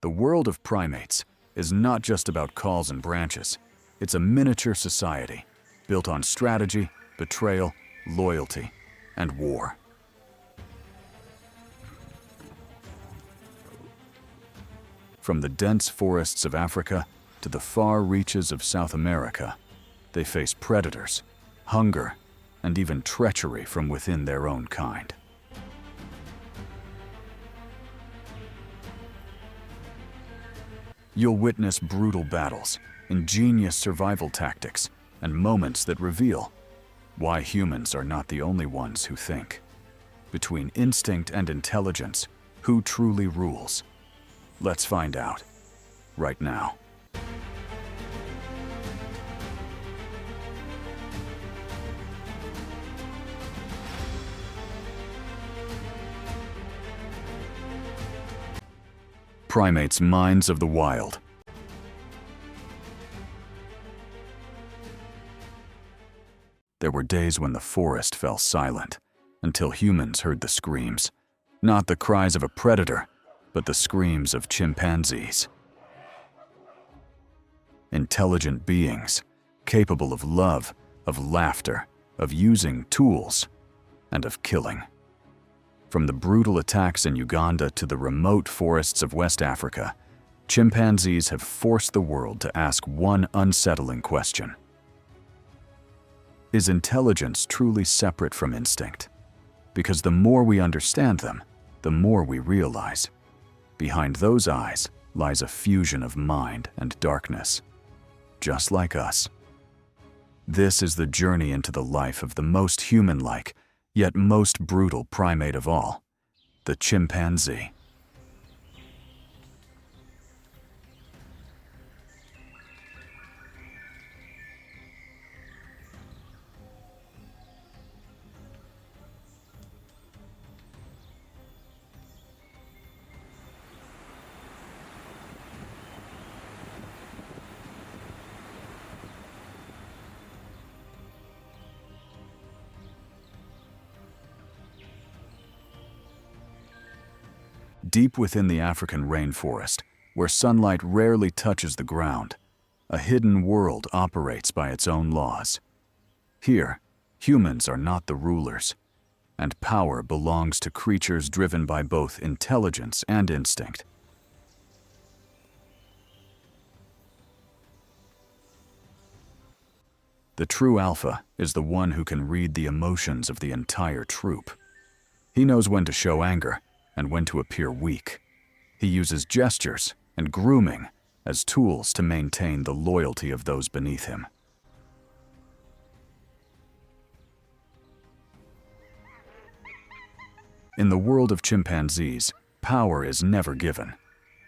The world of primates is not just about calls and branches. It's a miniature society built on strategy, betrayal, loyalty, and war. From the dense forests of Africa to the far reaches of South America, they face predators, hunger, and even treachery from within their own kind. You'll witness brutal battles, ingenious survival tactics, and moments that reveal why humans are not the only ones who think. Between instinct and intelligence, who truly rules? Let's find out, right now. Primates' minds of the wild. There were days when the forest fell silent, until humans heard the screams. Not the cries of a predator, but the screams of chimpanzees. Intelligent beings, capable of love, of laughter, of using tools, and of killing. From the brutal attacks in Uganda to the remote forests of West Africa, chimpanzees have forced the world to ask one unsettling question. Is intelligence truly separate from instinct? Because the more we understand them, the more we realize. Behind those eyes lies a fusion of mind and darkness, just like us. This is the journey into the life of the most human-like, yet most brutal primate of all, the chimpanzee. Deep within the African rainforest, where sunlight rarely touches the ground, a hidden world operates by its own laws. Here, humans are not the rulers, and power belongs to creatures driven by both intelligence and instinct. The true alpha is the one who can read the emotions of the entire troop. He knows when to show anger and when to appear weak. He uses gestures and grooming as tools to maintain the loyalty of those beneath him. In the world of chimpanzees, power is never given.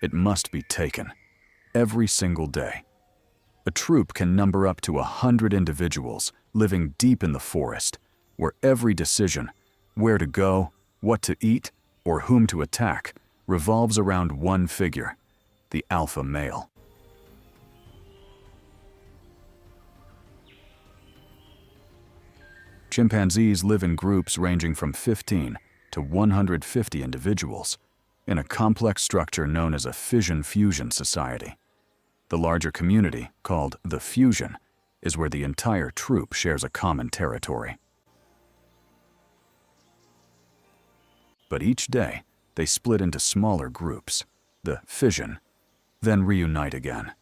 It must be taken, every single day. A troop can number up to 100 individuals living deep in the forest, where every decision, where to go, what to eat, or whom to attack, revolves around one figure, the alpha male. Chimpanzees live in groups ranging from 15 to 150 individuals, in a complex structure known as a fission-fusion society. The larger community, called the fusion, is where the entire troop shares a common territory. But each day, they split into smaller groups, the fission, then reunite again,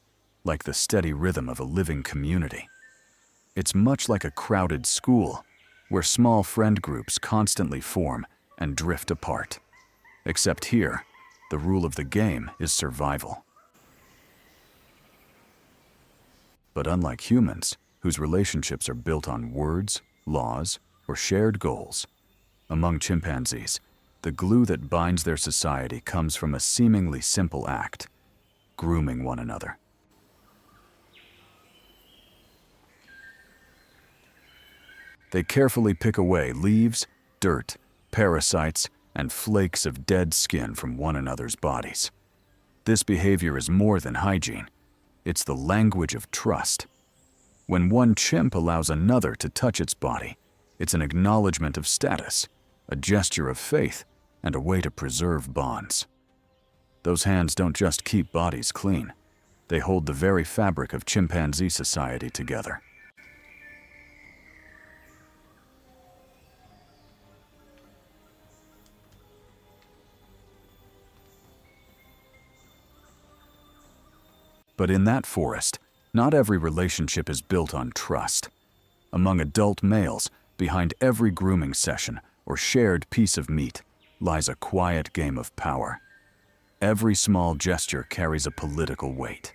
like the steady rhythm of a living community. It's much like a crowded school, where small friend groups constantly form and drift apart. Except here, the rule of the game is survival. But unlike humans, whose relationships are built on words, laws, or shared goals, among chimpanzees, the glue that binds their society comes from a seemingly simple act: grooming one another. They carefully pick away leaves, dirt, parasites, and flakes of dead skin from one another's bodies. This behavior is more than hygiene. It's the language of trust. When one chimp allows another to touch its body, it's an acknowledgement of status, a gesture of faith, and a way to preserve bonds. Those hands don't just keep bodies clean. They hold the very fabric of chimpanzee society together. But in that forest, not every relationship is built on trust. Among adult males, behind every grooming session or shared piece of meat, lies a quiet game of power. Every small gesture carries a political weight.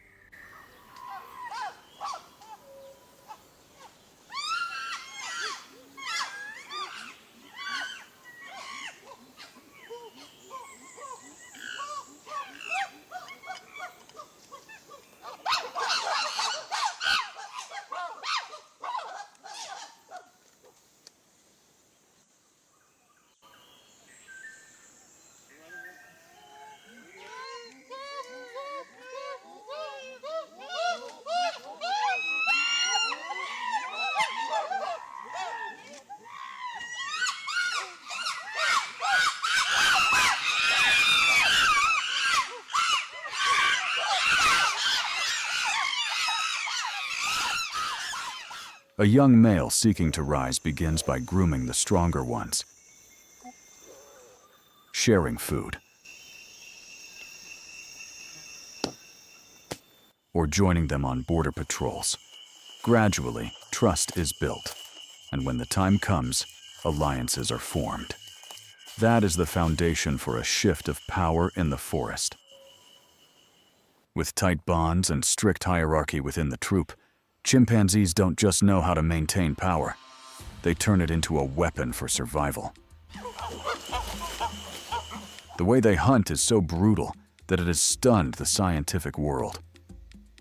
A young male seeking to rise begins by grooming the stronger ones, sharing food, or joining them on border patrols. Gradually, trust is built, and when the time comes, alliances are formed. That is the foundation for a shift of power in the forest. With tight bonds and strict hierarchy within the troop, chimpanzees don't just know how to maintain power. They turn it into a weapon for survival. The way they hunt is so brutal that it has stunned the scientific world.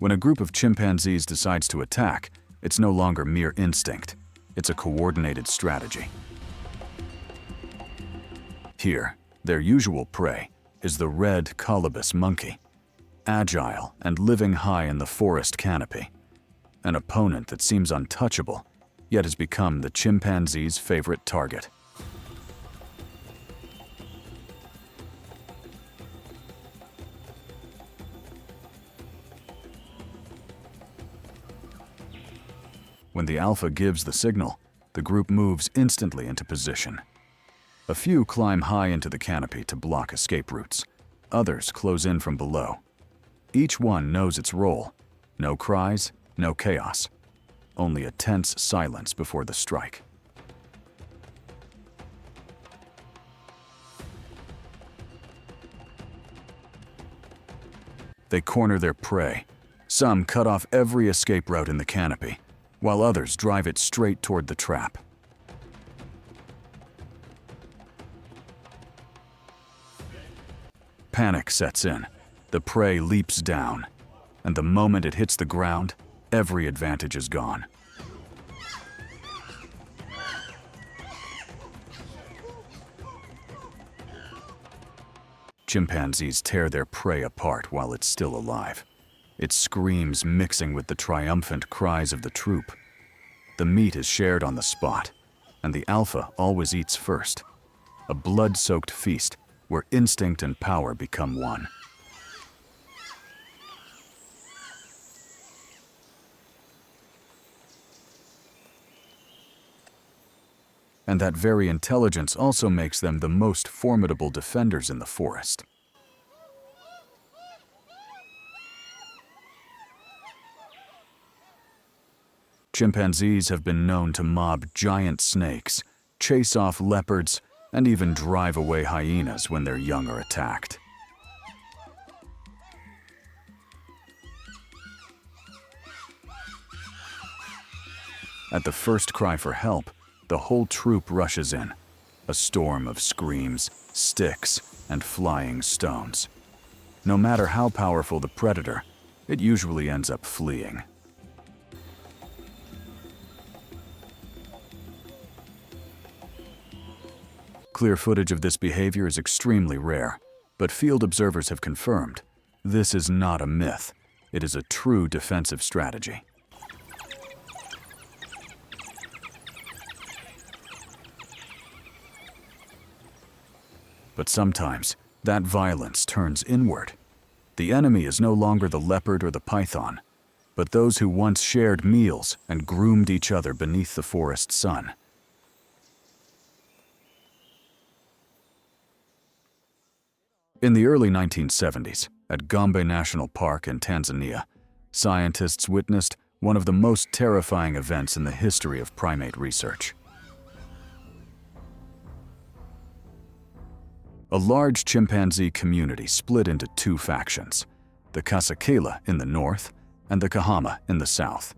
When a group of chimpanzees decides to attack, it's no longer mere instinct. It's a coordinated strategy. Here, their usual prey is the red colobus monkey, agile and living high in the forest canopy. An opponent that seems untouchable, yet has become the chimpanzee's favorite target. When the alpha gives the signal, the group moves instantly into position. A few climb high into the canopy to block escape routes. Others close in from below. Each one knows its role. No cries, no chaos. Only a tense silence before the strike. They corner their prey. Some cut off every escape route in the canopy, while others drive it straight toward the trap. Panic sets in. The prey leaps down, and the moment it hits the ground, every advantage is gone. Chimpanzees tear their prey apart while it's still alive. Its screams mixing with the triumphant cries of the troop. The meat is shared on the spot, and the alpha always eats first. A blood-soaked feast where instinct and power become one. And that very intelligence also makes them the most formidable defenders in the forest. Chimpanzees have been known to mob giant snakes, chase off leopards, and even drive away hyenas when their young are attacked. At the first cry for help, the whole troop rushes in, a storm of screams, sticks, and flying stones. No matter how powerful the predator, it usually ends up fleeing. Clear footage of this behavior is extremely rare, but field observers have confirmed this is not a myth. It is a true defensive strategy. But sometimes, that violence turns inward. The enemy is no longer the leopard or the python, but those who once shared meals and groomed each other beneath the forest sun. In the early 1970s, at Gombe National Park in Tanzania, scientists witnessed one of the most terrifying events in the history of primate research. A large chimpanzee community split into two factions, the Kasakela in the north and the Kahama in the south.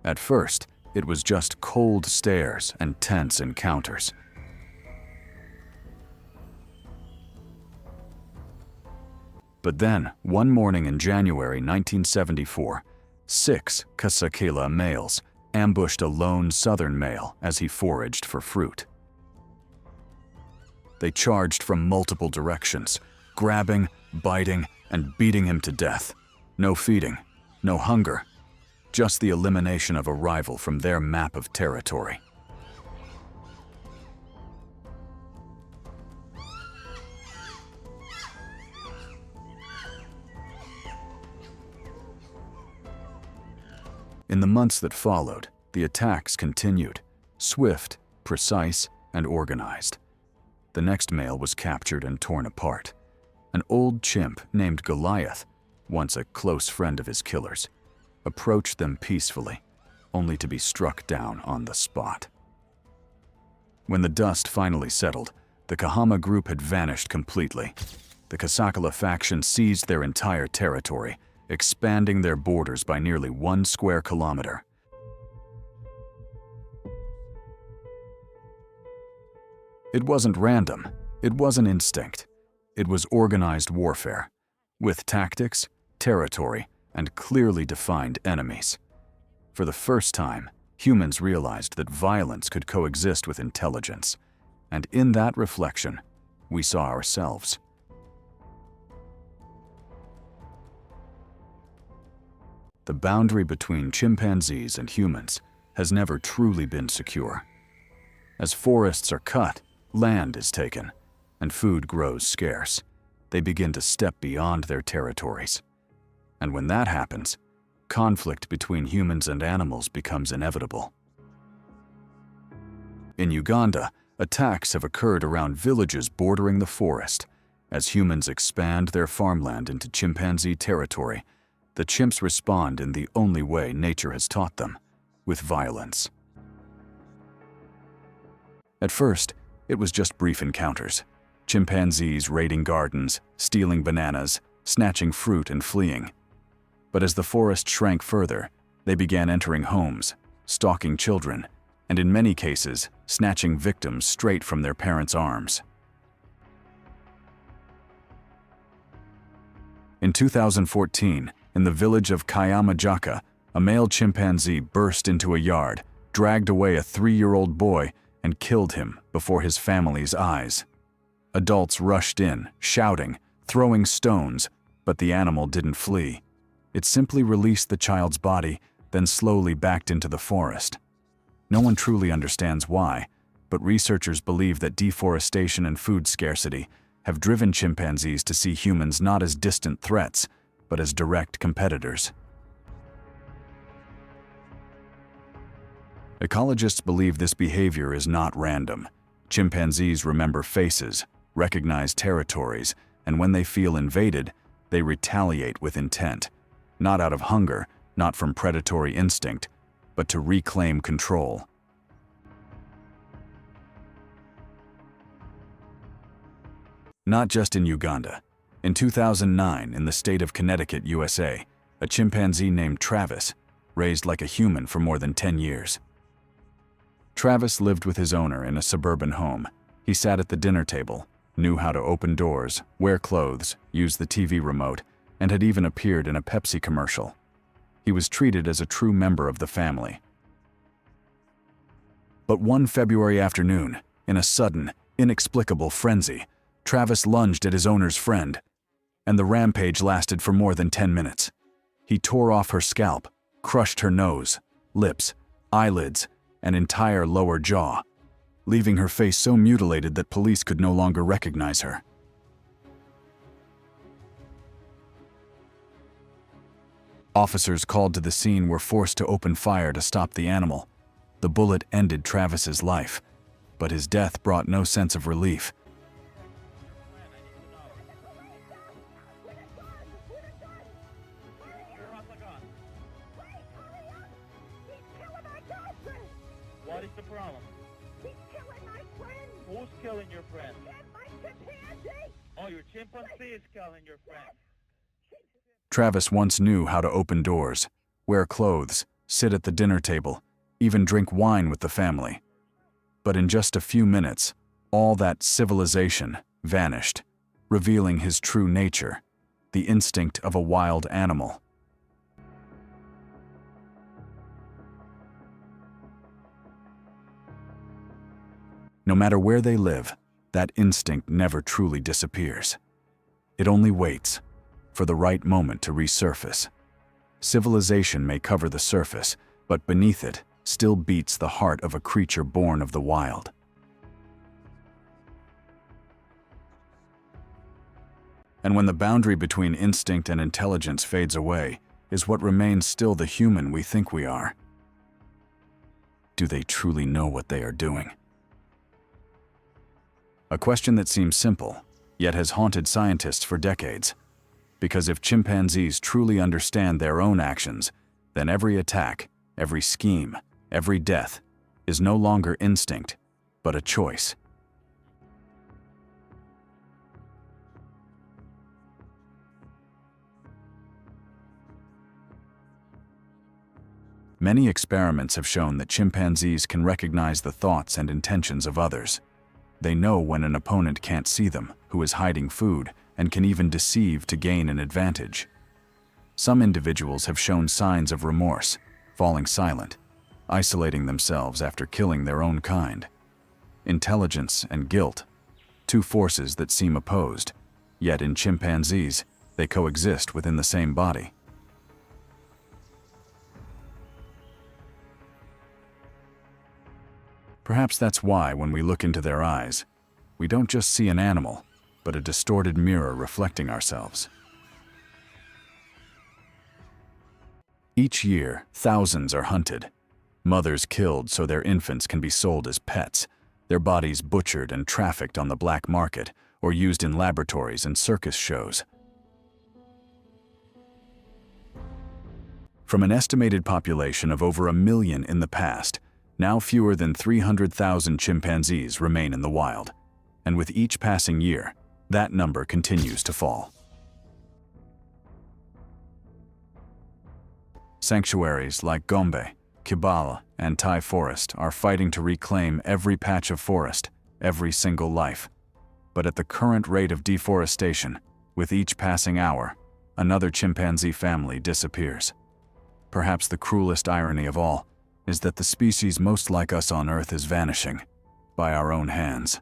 At first, it was just cold stares and tense encounters. But then, one morning in January 1974, 6 Kasakela males ambushed a lone southern male as he foraged for fruit. They charged from multiple directions, grabbing, biting, and beating him to death. No feeding, no hunger, just the elimination of a rival from their map of territory. In the months that followed, the attacks continued, swift, precise, and organized. The next male was captured and torn apart. An old chimp named Goliath, once a close friend of his killers, approached them peacefully, only to be struck down on the spot. When the dust finally settled, the Kahama group had vanished completely. The Kasakela faction seized their entire territory, expanding their borders by nearly 1 square kilometer. It wasn't random, it wasn't instinct. It was organized warfare, with tactics, territory, and clearly defined enemies. For the first time, humans realized that violence could coexist with intelligence, and in that reflection, we saw ourselves. The boundary between chimpanzees and humans has never truly been secure. As forests are cut, land is taken, and food grows scarce. They begin to step beyond their territories. And when that happens, conflict between humans and animals becomes inevitable. In Uganda, attacks have occurred around villages bordering the forest. As humans expand their farmland into chimpanzee territory, the chimps respond in the only way nature has taught them, with violence. At first, it was just brief encounters. Chimpanzees raiding gardens, stealing bananas, snatching fruit and fleeing. But as the forest shrank further, they began entering homes, stalking children, and in many cases, snatching victims straight from their parents' arms. In 2014, in the village of Kayamajaka, a male chimpanzee burst into a yard, dragged away a 3-year-old boy, and killed him before his family's eyes. Adults rushed in, shouting, throwing stones, but the animal didn't flee. It simply released the child's body, then slowly backed into the forest. No one truly understands why, but researchers believe that deforestation and food scarcity have driven chimpanzees to see humans not as distant threats, but as direct competitors. Ecologists believe this behavior is not random. Chimpanzees remember faces, recognize territories, and when they feel invaded, they retaliate with intent. Not out of hunger, not from predatory instinct, but to reclaim control. Not just in Uganda. In 2009, in the state of Connecticut, USA, a chimpanzee named Travis raised like a human for more than 10 years. Travis lived with his owner in a suburban home. He sat at the dinner table, knew how to open doors, wear clothes, use the TV remote, and had even appeared in a Pepsi commercial. He was treated as a true member of the family. But one February afternoon, in a sudden, inexplicable frenzy, Travis lunged at his owner's friend, and the rampage lasted for more than 10 minutes. He tore off her scalp, crushed her nose, lips, eyelids, and entire lower jaw, leaving her face so mutilated that police could no longer recognize her. Officers called to the scene were forced to open fire to stop the animal. The bullet ended Travis's life, but his death brought no sense of relief. What is the problem? He's killing my friend! Who's killing your friend? My chimpanzee! Oh, your chimpanzee is killing your friend. Travis once knew how to open doors, wear clothes, sit at the dinner table, even drink wine with the family. But in just a few minutes, all that civilization vanished, revealing his true nature, the instinct of a wild animal. No matter where they live, that instinct never truly disappears. It only waits for the right moment to resurface. Civilization may cover the surface, but beneath it still beats the heart of a creature born of the wild. And when the boundary between instinct and intelligence fades away, is what remains still the human we think we are? Do they truly know what they are doing? A question that seems simple, yet has haunted scientists for decades. Because if chimpanzees truly understand their own actions, then every attack, every scheme, every death is no longer instinct, but a choice. Many experiments have shown that chimpanzees can recognize the thoughts and intentions of others. They know when an opponent can't see them, who is hiding food, and can even deceive to gain an advantage. Some individuals have shown signs of remorse, falling silent, isolating themselves after killing their own kind. Intelligence and guilt, two forces that seem opposed, yet in chimpanzees, they coexist within the same body. Perhaps that's why, when we look into their eyes, we don't just see an animal, but a distorted mirror reflecting ourselves. Each year, thousands are hunted, mothers killed so their infants can be sold as pets, their bodies butchered and trafficked on the black market or used in laboratories and circus shows. From an estimated population of over 1 million in the past, now fewer than 300,000 chimpanzees remain in the wild, and with each passing year, that number continues to fall. Sanctuaries like Gombe, Kibale, and Thai Forest are fighting to reclaim every patch of forest, every single life. But at the current rate of deforestation, with each passing hour, another chimpanzee family disappears. Perhaps the cruelest irony of all is that the species most like us on Earth is vanishing by our own hands.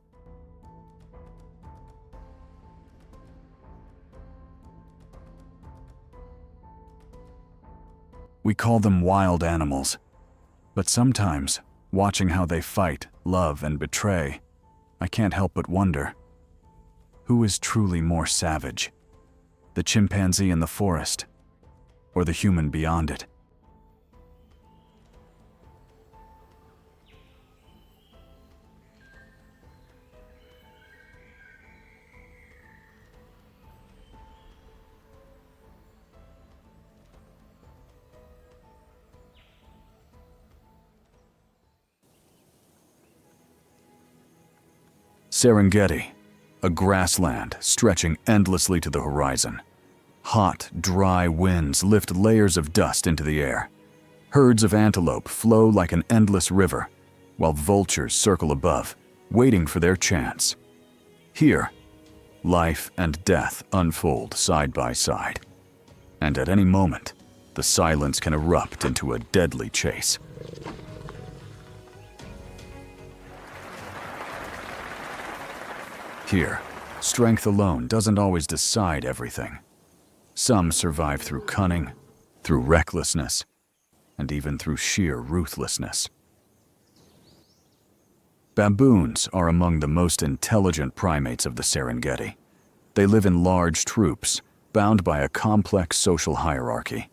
We call them wild animals, but sometimes, watching how they fight, love, and betray, I can't help but wonder, who is truly more savage? The chimpanzee in the forest, or the human beyond it? Serengeti, a grassland stretching endlessly to the horizon. Hot, dry winds lift layers of dust into the air. Herds of antelope flow like an endless river, while vultures circle above, waiting for their chance. Here, life and death unfold side by side. And at any moment, the silence can erupt into a deadly chase. Here, strength alone doesn't always decide everything. Some survive through cunning, through recklessness, and even through sheer ruthlessness. Baboons are among the most intelligent primates of the Serengeti. They live in large troops, bound by a complex social hierarchy.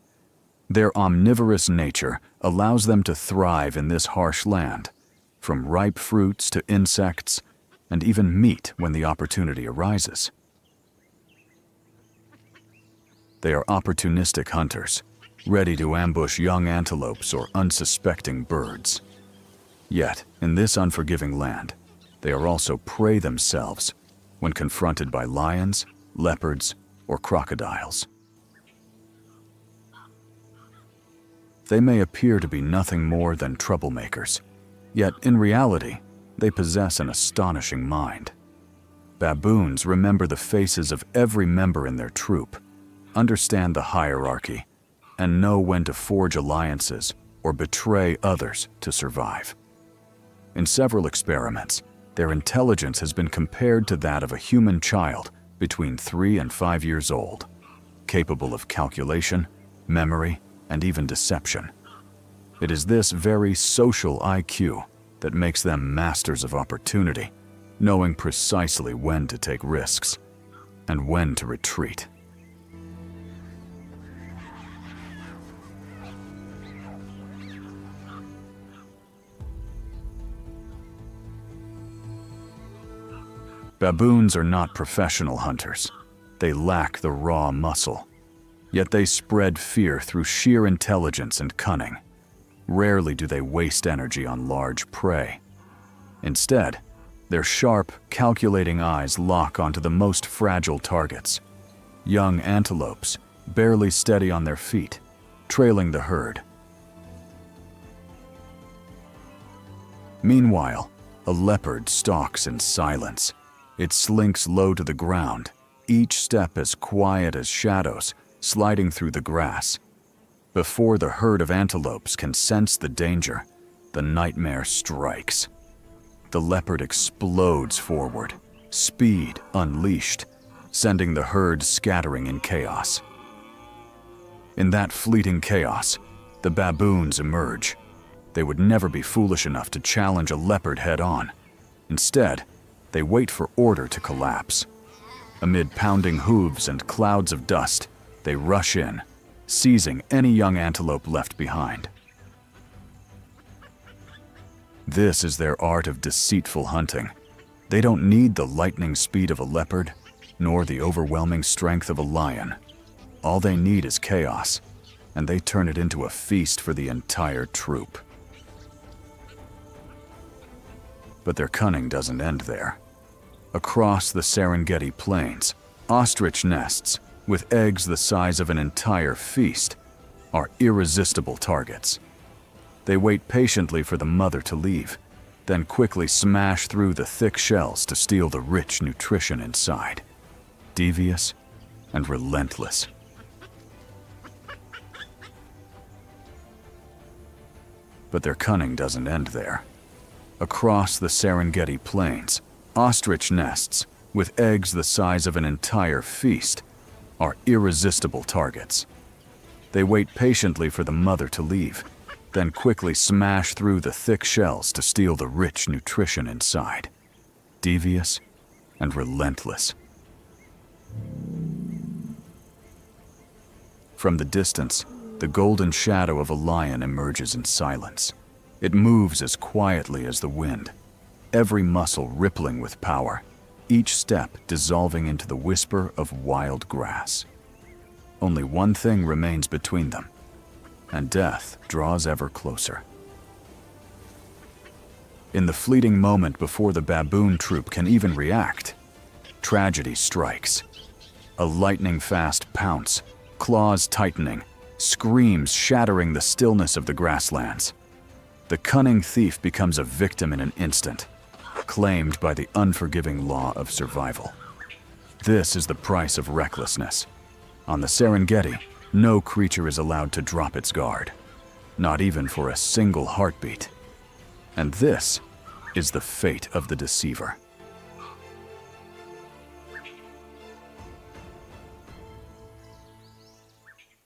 Their omnivorous nature allows them to thrive in this harsh land, from ripe fruits to insects, and even meat when the opportunity arises. They are opportunistic hunters, ready to ambush young antelopes or unsuspecting birds. Yet, in this unforgiving land, they are also prey themselves when confronted by lions, leopards, or crocodiles. They may appear to be nothing more than troublemakers, yet in reality, they possess an astonishing mind. Baboons remember the faces of every member in their troop, understand the hierarchy, and know when to forge alliances or betray others to survive. In several experiments, their intelligence has been compared to that of a human child between 3 and 5 years old, capable of calculation, memory, and even deception. It is this very social IQ that makes them masters of opportunity, knowing precisely when to take risks and when to retreat. Baboons are not professional hunters. They lack the raw muscle. Yet they spread fear through sheer intelligence and cunning. Rarely do they waste energy on large prey. Instead, their sharp, calculating eyes lock onto the most fragile targets. Young antelopes, barely steady on their feet, trailing the herd. Meanwhile, a leopard stalks in silence. It slinks low to the ground, each step as quiet as shadows, sliding through the grass. Before the herd of antelopes can sense the danger, the nightmare strikes. The leopard explodes forward, speed unleashed, sending the herd scattering in chaos. In that fleeting chaos, the baboons emerge. They would never be foolish enough to challenge a leopard head-on. Instead, they wait for order to collapse. Amid pounding hooves and clouds of dust, they rush in, seizing any young antelope left behind. This is their art of deceitful hunting. They don't need the lightning speed of a leopard, nor the overwhelming strength of a lion. All they need is chaos, and they turn it into a feast for the entire troop. But their cunning doesn't end there. Across the Serengeti plains, ostrich nests, with eggs the size of an entire feast, are irresistible targets. They wait patiently for the mother to leave, then quickly smash through the thick shells to steal the rich nutrition inside. Devious and relentless. But their cunning doesn't end there. Across the Serengeti plains, ostrich nests, with eggs the size of an entire feast, are irresistible targets. They wait patiently for the mother to leave, then quickly smash through the thick shells to steal the rich nutrition inside. Devious and relentless. From the distance, the golden shadow of a lion emerges in silence. It moves as quietly as the wind, every muscle rippling with power, each step dissolving into the whisper of wild grass. Only one thing remains between them, and death draws ever closer. In the fleeting moment before the baboon troop can even react, tragedy strikes. A lightning-fast pounce, claws tightening, screams shattering the stillness of the grasslands. The cunning thief becomes a victim in an instant, claimed by the unforgiving law of survival. This is the price of recklessness. On the Serengeti, no creature is allowed to drop its guard, not even for a single heartbeat. And this is the fate of the deceiver.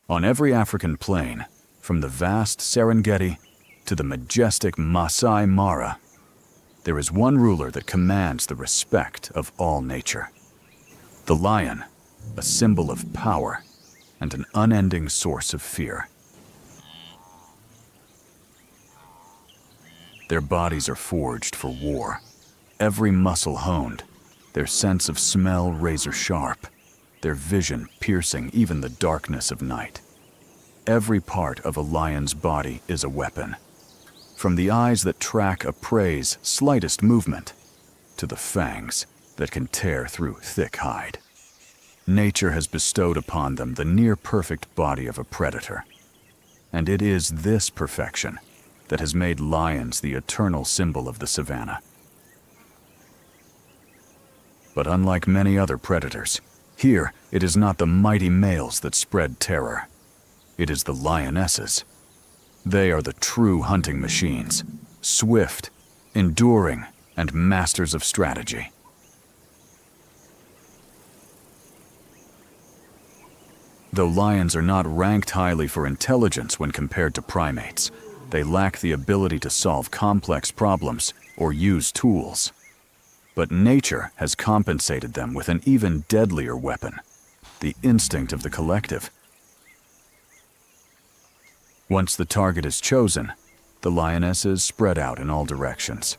On every African plain, from the vast Serengeti to the majestic Masai Mara, there is one ruler that commands the respect of all nature. The lion, a symbol of power and an unending source of fear. Their bodies are forged for war. Every muscle honed, their sense of smell razor sharp, their vision piercing even the darkness of night. Every part of a lion's body is a weapon, from the eyes that track a prey's slightest movement to the fangs that can tear through thick hide. Nature has bestowed upon them the near-perfect body of a predator, and it is this perfection that has made lions the eternal symbol of the savannah. But unlike many other predators, here it is not the mighty males that spread terror. It is the lionesses. They are the true hunting machines, swift, enduring, and masters of strategy. Though lions are not ranked highly for intelligence when compared to primates, they lack the ability to solve complex problems or use tools. But nature has compensated them with an even deadlier weapon, the instinct of the collective. Once the target is chosen, the lionesses spread out in all directions,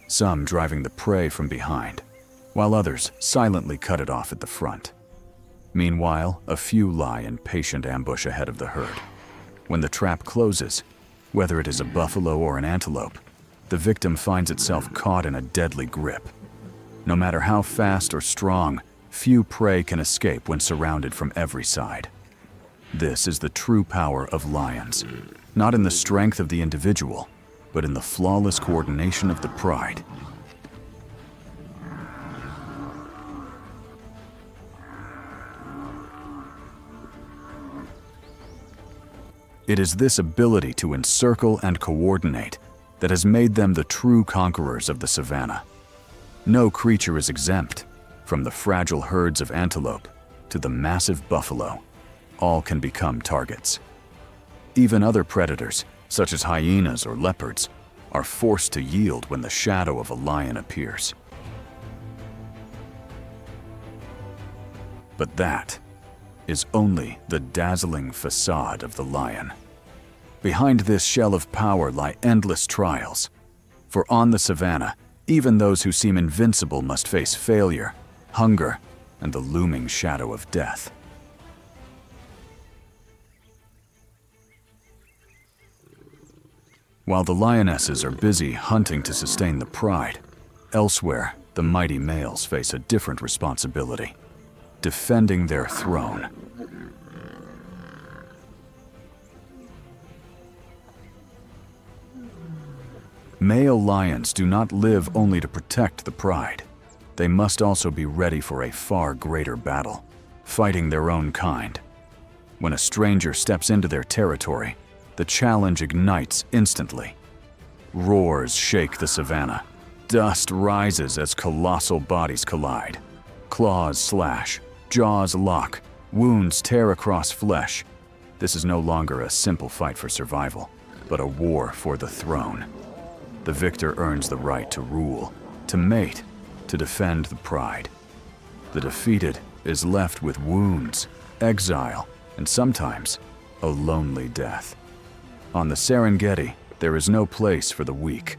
some driving the prey from behind, while others silently cut it off at the front. Meanwhile, a few lie in patient ambush ahead of the herd. When the trap closes, whether it is a buffalo or an antelope, the victim finds itself caught in a deadly grip. No matter how fast or strong, few prey can escape when surrounded from every side. This is the true power of lions, not in the strength of the individual, but in the flawless coordination of the pride. It is this ability to encircle and coordinate that has made them the true conquerors of the savannah. No creature is exempt, from the fragile herds of antelope to the massive buffalo. All can become targets. Even other predators, such as hyenas or leopards, are forced to yield when the shadow of a lion appears. But that is only the dazzling facade of the lion. Behind this shell of power lie endless trials. For on the savannah, even those who seem invincible must face failure, hunger, and the looming shadow of death. While the lionesses are busy hunting to sustain the pride, elsewhere, the mighty males face a different responsibility: defending their throne. Male lions do not live only to protect the pride. They must also be ready for a far greater battle, fighting their own kind. When a stranger steps into their territory, the challenge ignites instantly. Roars shake the savannah. Dust rises as colossal bodies collide. Claws slash, jaws lock, wounds tear across flesh. This is no longer a simple fight for survival, but a war for the throne. The victor earns the right to rule, to mate, to defend the pride. The defeated is left with wounds, exile, and sometimes a lonely death. On the Serengeti, there is no place for the weak.